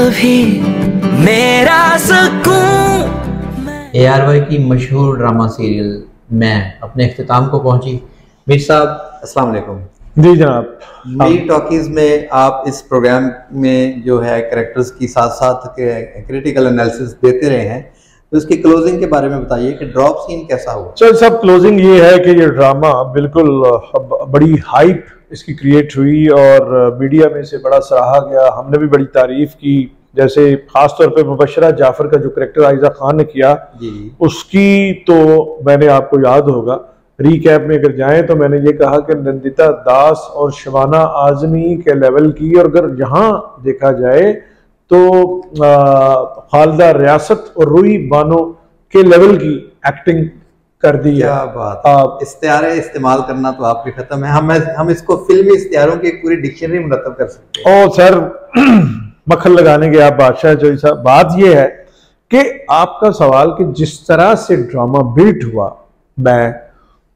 भी मेरा सुकून। ARY की मशहूर ड्रामा सीरियल मैं अपने इख्तिताम को पहुंची। मीर साहब अस्सलाम वालेकुम। जी जनाब। मीर टॉकीज में आप इस प्रोग्राम में जो है कैरेक्टर्स की साथ साथ क्रिटिकल एनालिसिस देते रहे हैं, तो इसकी क्लोजिंग के बारे में बताइए कि ड्रॉप सीन कैसा हुआ। चल सब क्लोजिंग ये है कि ये ड्रामा बिल्कुल बड़ी हाइप इसकी क्रिएट हुई और मीडिया में से बड़ा सराहा गया। हमने भी बड़ी तारीफ की, जैसे खास तौर पे मुबशरा जाफर का जो करेक्टर आयजा खान ने किया जी, उसकी तो मैंने, आपको याद होगा रीकैप में अगर जाएं तो मैंने ये कहा कि नंदिता दास और शबाना आजमी के लेवल की, और अगर यहाँ देखा जाए तो खालिदा रियासत और रूही बानो के लेवल की एक्टिंग कर दी है। क्या बात। इस्तियारे इस्तेमाल करना तो आपके खत्म है। हम इसको फिल्मी इस्तियारों की एक पूरी डिक्शनरी मुरतब कर सकते हैं। ओ सर मक्खन लगाने के आप बादशाह। जो साहब बात यह है कि आपका सवाल कि जिस तरह से ड्रामा बिल्ट हुआ, मैं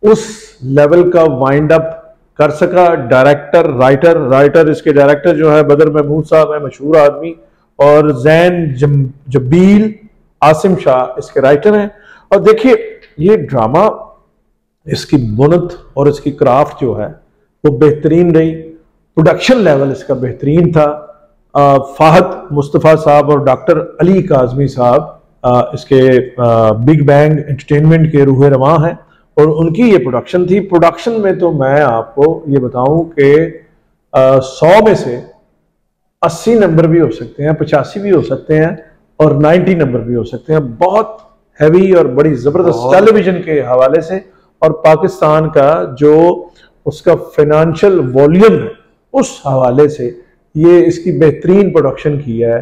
उस लेवल का वाइंड अप कर सका। डायरेक्टर राइटर इसके डायरेक्टर जो है बदर महमूद साहब है, मशहूर आदमी, और जैन जबील आसिम शाह इसके राइटर हैं। और देखिए ये ड्रामा, इसकी बुनत और इसकी क्राफ्ट जो है वो बेहतरीन रही। प्रोडक्शन लेवल इसका बेहतरीन था। फाहद मुस्तफ़ा साहब और डॉक्टर अली काज़मी साहब इसके बिग बैंग एंटरटेनमेंट के रूह रवां हैं और उनकी ये प्रोडक्शन थी। प्रोडक्शन में तो मैं आपको ये बताऊं कि 100 में से 80 नंबर भी हो सकते हैं, 85 भी हो सकते हैं और 90 नंबर भी हो सकते हैं। बहुत हैवी और बड़ी ज़बरदस्त टेलीविजन के हवाले से, और पाकिस्तान का जो उसका फाइनेंशियल वॉल्यूम है उस हवाले से ये इसकी बेहतरीन प्रोडक्शन की है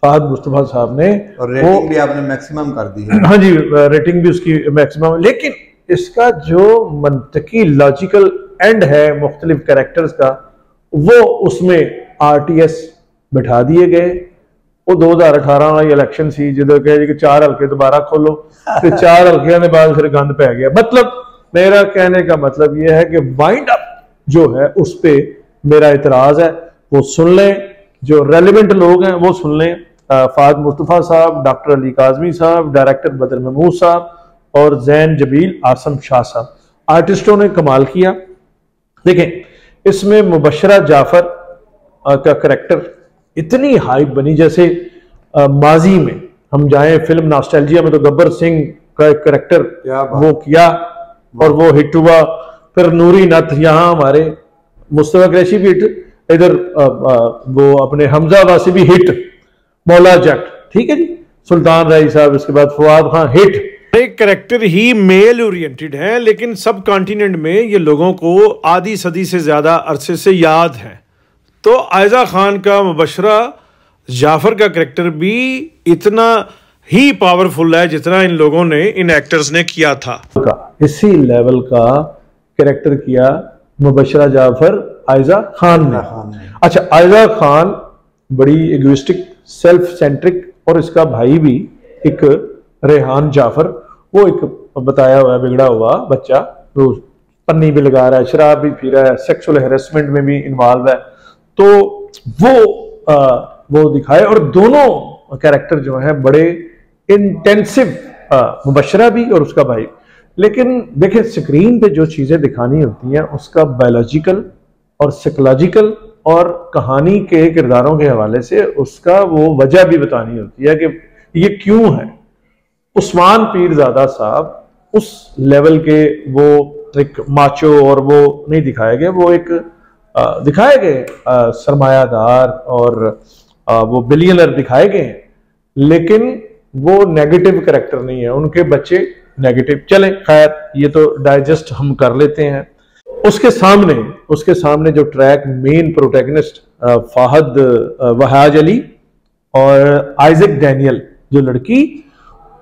फाहद मुस्तफ़ा साहब ने। और रेटिंग भी आपने मैक्सिमम कर दी है। हाँ जी, रेटिंग भी उसकी मैक्सिमम। लेकिन इसका जो मंतकी लॉजिकल एंड है मुख्तलिफ कैरेक्टर्स का, वो उसमें RTS बिठा दिए गए। वो 2018 वाली इलेक्शन सी जो कहे कि 4 हल्के दोबारा खोलो, तो 4 हल्के के बाद फिर गंद पै गया। मतलब मेरा कहने का मतलब यह है कि वाइंड अप जो है उस पर मेरा इतराज है, वो सुन लें। जो रेलिवेंट लोग हैं वो सुन लें। फाहद मुस्तफ़ा साहब, डॉक्टर अली काज़मी साहब, डायरेक्टर बदर महमूद साहब और जैन जबील आसिम शाह साहब, आर्टिस्टों ने कमाल किया। देखें इसमें मुबशरा जाफर का करेक्टर इतनी हाइप बनी, जैसे माजी में हम जाएं फिल्म नॉस्टैल्जिया में तो गब्बर सिंह का एक करेक्टर वो किया और वो हिट हुआ। फिर नूरी नथ, यहाँ हमारे मुस्तफा कुरैशी भी हिट, इधर वो अपने हमजा वासी भी हिट, मौला जट, ठीक है जी, सुल्तान राय साहब, इसके बाद फवाद खान हिट। एक करेक्टर ही मेल ओरिएंटेड है, लेकिन सब कॉन्टिनेंट में ये लोगों को आधी सदी से ज्यादा अरसे से याद है। तो आयजा खान का मुबशरा जाफर का करेक्टर भी इतना ही पावरफुल है जितना इन लोगों ने, इन एक्टर्स ने किया था। इसी लेवल का करेक्टर किया मुबशरा जाफर आयजा खान ने। अच्छा, आयजा खान बड़ी इगोइस्टिक, सेल्फ सेंट्रिक, और इसका भाई भी एक रेहान जाफर, वो एक बताया हुआ बिगड़ा हुआ बच्चा, तो पन्नी भी लगा रहा है, शराब भी पी रहा है, सेक्सुअल हैरेसमेंट में भी इन्वॉल्व है। तो वो दिखाए, और दोनों कैरेक्टर जो हैं बड़े इंटेंसिव, मुबशरा भी और उसका भाई। लेकिन देखें स्क्रीन पे जो चीजें दिखानी होती हैं उसका बायोलॉजिकल और साइकोलॉजिकल और कहानी के किरदारों के हवाले से उसका वो वजह भी बतानी होती है कि ये क्यों है। उस्मान पीरजादा साहब उस लेवल के वो एक माचो और वो नहीं दिखाए गए, वो एक दिखाए गए सरमायादार और वो बिलियनर दिखाए गए हैं, लेकिन वो नेगेटिव कैरेक्टर नहीं है, उनके बच्चे नेगेटिव। चले खैर, ये तो डाइजेस्ट हम कर लेते हैं। उसके सामने जो track main protagonist Fahad Wahaj Ali और आइजक डैनियल जो लड़की,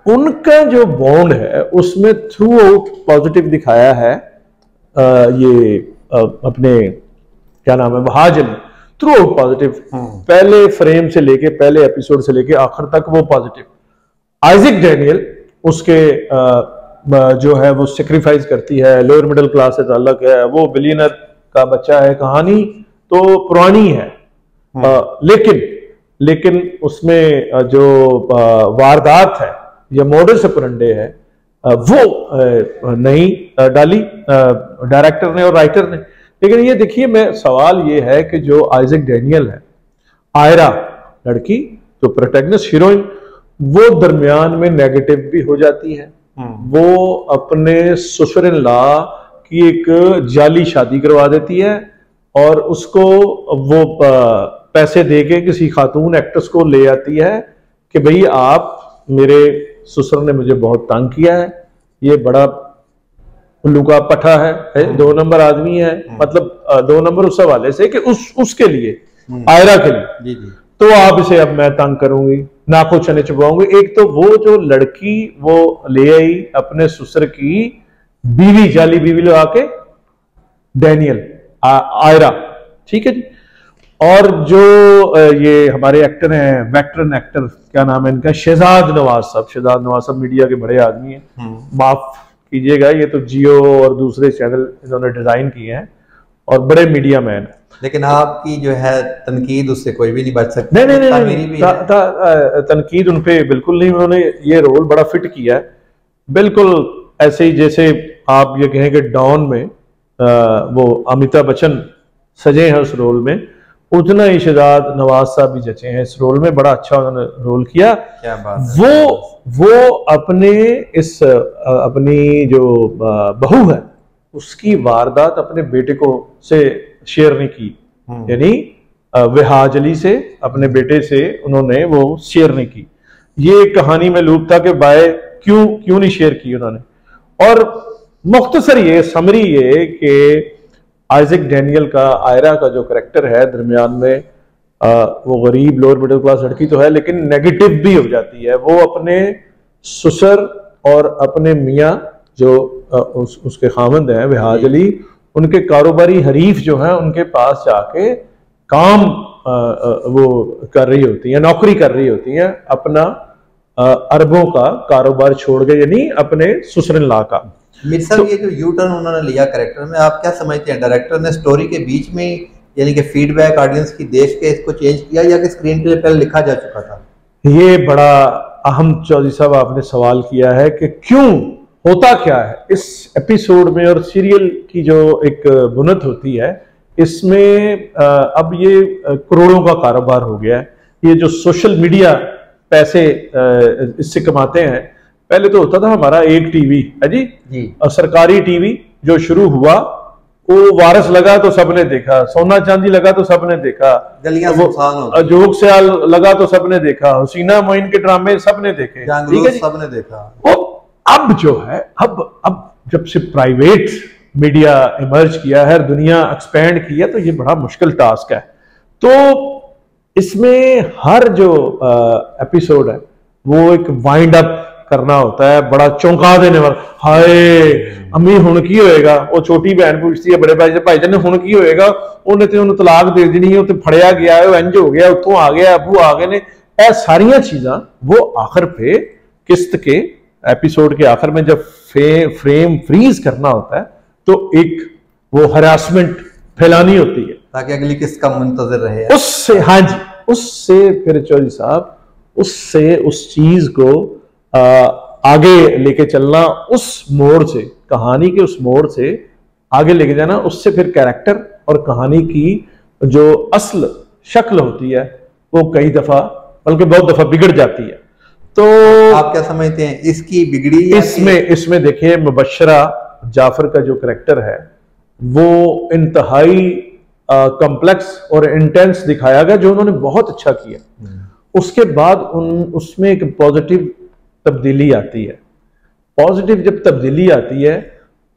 उनका जो बॉन्ड है उसमें थ्रू आउट पॉजिटिव दिखाया है। ये अपने क्या नाम है, Wahaj Ali, through out positive, पहले फ्रेम से लेके, पहले एपिसोड से लेके आखिर तक वो पॉजिटिव। आइजक डैनियल उसके जो है वो सेक्रीफाइस करती है, लोअर मिडिल क्लास से ताल्लुक है, वो बिलियनर का बच्चा है। कहानी तो पुरानी है, लेकिन उसमें जो वारदात है या मॉडस ऑपरेंडी है वो नहीं डाली डायरेक्टर ने और राइटर ने। लेकिन ये देखिए, मैं सवाल ये है कि जो आइजैक डैनियल है, आयरा लड़की जो प्रोटैगनिस्ट हीरोइन, वो दरमियान में नेगेटिव भी हो जाती है। वो अपने ससुर इन लॉ की एक जाली शादी करवा देती है और उसको वो पैसे देके किसी खातून एक्ट्रेस को ले आती है कि भाई आप, मेरे ससुर ने मुझे बहुत तंग किया है, ये बड़ा उल्लू का पठा है, 2 नंबर आदमी है, मतलब 2 नंबर उस हवाले से कि उसके लिए, आयरा के लिए, तो आप इसे अब मैं तंग करूंगी, नाखो चने चुपाऊंगी। एक तो वो जो लड़की वो ले आई अपने ससुर की बीवी, जाली बीवी लगा के, डैनियल आयरा, ठीक है जी। और जो ये हमारे एक्टर हैं, वेटरन एक्टर, क्या नाम है इनका, शहजाद नवाज साहब। शहजाद नवाज साहब मीडिया के बड़े आदमी हैं, माफ कीजिएगा, ये तो जियो और दूसरे चैनल इन्होंने डिजाइन किए हैं और बड़े मीडिया मैन। लेकिन आपकी जो है तनकीद, उससे कोई भी नहीं बच सकता। नहीं, तनकीद उन पे बिल्कुल नहीं, उन्होंने ये रोल बड़ा फिट किया है, बिल्कुल ऐसे ही जैसे आप ये कहें कि डॉन में वो अमिताभ बच्चन सजे हैं उस रोल में, उतना ही शहजाद नवाज साहब भी जचे हैं इस रोल में। बड़ा अच्छा उन्होंने रोल किया। क्या बात है। वो अपने इस अपनी जो बहू है उसकी वारदात अपने बेटे को से शेयर नहीं की, यानी विहाज अली से, अपने बेटे से उन्होंने वो शेयर नहीं की। ये कहानी में लूप था कि बाय क्यों नहीं शेयर की उन्होंने। और मुख्तसर ये समरी ये कि आइजैक डैनियल का, आयरा का जो करैक्टर है, दरमियान में वो गरीब लोअर मिडिल क्लास लड़की तो है लेकिन नेगेटिव भी हो जाती है। वो अपने ससुर और अपने मियाँ जो उसके खामंद हैं विहाज अली, उनके कारोबारी हरीफ जो हैं उनके पास जाके काम वो कर रही होती हैं, नौकरी कर रही होती हैं, अपना अरबों का कारोबार छोड़ के, यानी अपने ससुर-इन-लॉ का। मीर साहब, ये जो यू टर्न उन्होंने लिया कैरेक्टर में, आप क्या समझते हैं, डायरेक्टर ने स्टोरी के बीच में यानी कि फीडबैक ऑडियंस की देख के इसको चेंज किया या कि स्क्रीन पे पहले लिखा जा चुका था? ये बड़ा अहम चौधरी साहब आपने सवाल किया है कि क्यों, होता क्या है इस एपिसोड में। और सीरियल की जो एक बुनत होती है इसमें, अब ये करोड़ों का कारोबार हो गया है। ये जो सोशल मीडिया पैसे इससे कमाते हैं, पहले तो होता था हमारा एक टीवी है जी, और सरकारी टीवी जो शुरू हुआ, वो वारस लगा तो सबने देखा, सोना चांदी लगा तो सबने देखा, गलियां सुनसान हो गई, जोक सियाल लगा तो सबने देखा, हुसीना मोइन के ड्रामे सबने देखे, ठीक है, सबने देखा। अब जो है, अब जब से प्राइवेट मीडिया इमर्ज किया है, दुनिया एक्सपेंड की है, तो ये बड़ा मुश्किल टास्क है। तो इसमें हर जो एपिसोड है वो एक वाइंड अप करना होता है, बड़ा चौंका देने वाला। हाय अम्मी हुण की होएगा, वो छोटी बहन पूछती है बड़े भाई से, भाईजान हुण की होएगा, उन्हें तो उन्हें तलाक दे देनी है, उन्हें फड़िया गया है, इंज हो गया, उतों आ गया, अबू आ गए ने, ऐ सारिया चीजां वो आखिर पे किस्त के एपिसोड के आखिर में जब फ्रेम फ्रीज करना होता है तो एक वो हरासमेंट फैलानी होती है ताकि अगली किस्त का मुंतजर रहे। उससे, हाँ जी, उससे फिर चौधरी साहब, उससे उस चीज को आगे लेके चलना, उस मोड़ से, कहानी के उस मोड़ से आगे लेके जाना, उससे फिर कैरेक्टर और कहानी की जो असल शक्ल होती है वो कई दफा, बल्कि बहुत दफा बिगड़ जाती है। तो आप क्या समझते हैं इसकी बिगड़ी? इसमें देखिए, मुबश्शरा जाफर का जो करैक्टर है वो इंतहाई कॉम्प्लेक्स और इंटेंस दिखाया गया, जो उन्होंने बहुत अच्छा किया। उसके बाद उसमें एक पॉजिटिव तब्दीली आती है। पॉजिटिव जब तब्दीली आती है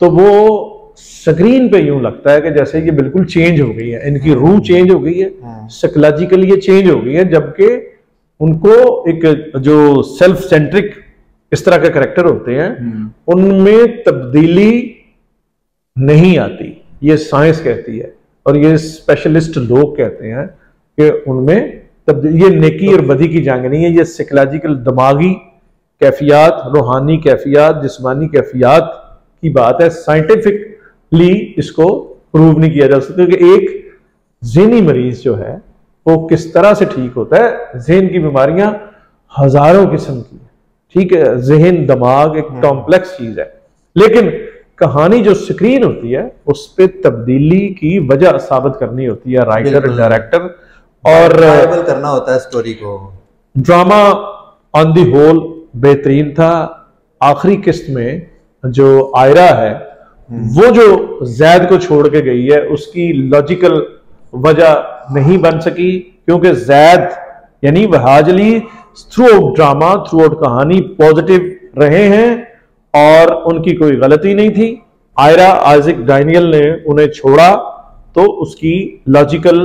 तो वो स्क्रीन पे यूं लगता है कि जैसे ये बिल्कुल चेंज हो गई है, इनकी रूह चेंज हो गई है, साइकोलॉजिकली ये चेंज हो गई है, जबकि उनको एक जो सेल्फ सेंट्रिक इस तरह के करैक्टर होते हैं उनमें तब्दीली नहीं आती, ये साइंस कहती है और ये स्पेशलिस्ट लोग कहते हैं कि उनमें ये नेकी और बदी की जंग नहीं है, ये साइकोलॉजिकल, दिमागी कैफियत, रूहानी कैफियत, जिस्मानी कैफियत की बात है। साइंटिफिकली इसको प्रूव नहीं किया जा सकता कि एक ज़हनी मरीज जो है वो किस तरह से ठीक होता है। जहन की बीमारियां हजारों किस्म की, ठीक है, जहन दिमाग एक कॉम्प्लेक्स चीज है, लेकिन कहानी जो स्क्रीन होती है उस पर तब्दीली की वजह साबित करनी होती है राइटर, डायरेक्टर, और करना होता है स्टोरी को। ड्रामा ऑन दी होल बेहतरीन था। आखिरी किस्त में जो आयरा है वो जो जैद को छोड़ के गई है उसकी लॉजिकल वजह नहीं बन सकी, क्योंकि जैद यानी Wahaj Ali through out drama, through out कहानी पॉजिटिव रहे हैं और उनकी कोई गलती नहीं थी। आयरा आइजक डैनियल ने उन्हें छोड़ा तो उसकी लॉजिकल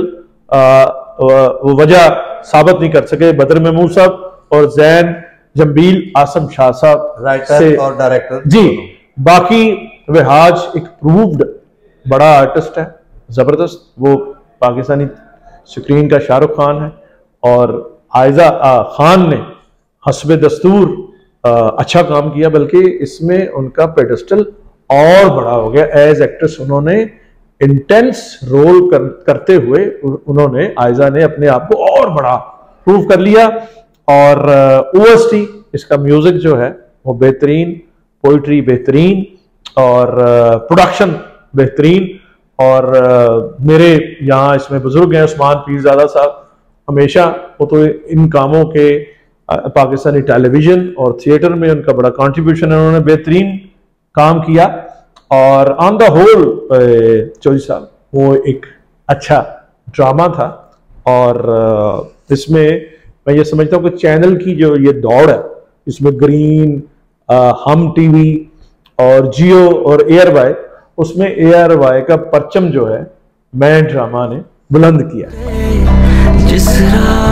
वजह साबित नहीं कर सके बदर महमूद साहब और जैन जंबील आसम शाह साहब, राइटर और डायरेक्टर जी। बाकी वहाज एक प्रूव्ड बड़ा आर्टिस्ट है, जबरदस्त, वो पाकिस्तानी स्क्रीन का शाहरुख खान है, और आयजा खान ने हस्बे दस्तूर अच्छा काम किया, बल्कि इसमें उनका पेडेस्टल और बड़ा हो गया एज एक्ट्रेस। उन्होंने इंटेंस रोल करते हुए उन्होंने, आयजा ने अपने आप को और बड़ा प्रूव कर लिया। और ओएसटी, इसका म्यूजिक जो है वो बेहतरीन, पोइट्री बेहतरीन और प्रोडक्शन बेहतरीन। और मेरे यहाँ इसमें बुजुर्ग हैं उस्मान पीरजादा साहब, हमेशा वो तो इन कामों के पाकिस्तानी टेलीविजन और थिएटर में उनका बड़ा कंट्रीब्यूशन है, उन्होंने बेहतरीन काम किया। और ऑन द होल चौधरी साहब वो एक अच्छा ड्रामा था। और इसमें मैं ये समझता हूँ कि चैनल की जो ये दौड़ है, इसमें ग्रीन, हम टीवी और जियो और एयरवाई, उसमें एयरवाई का परचम जो है मैं ड्रामा ने बुलंद किया। जिस राह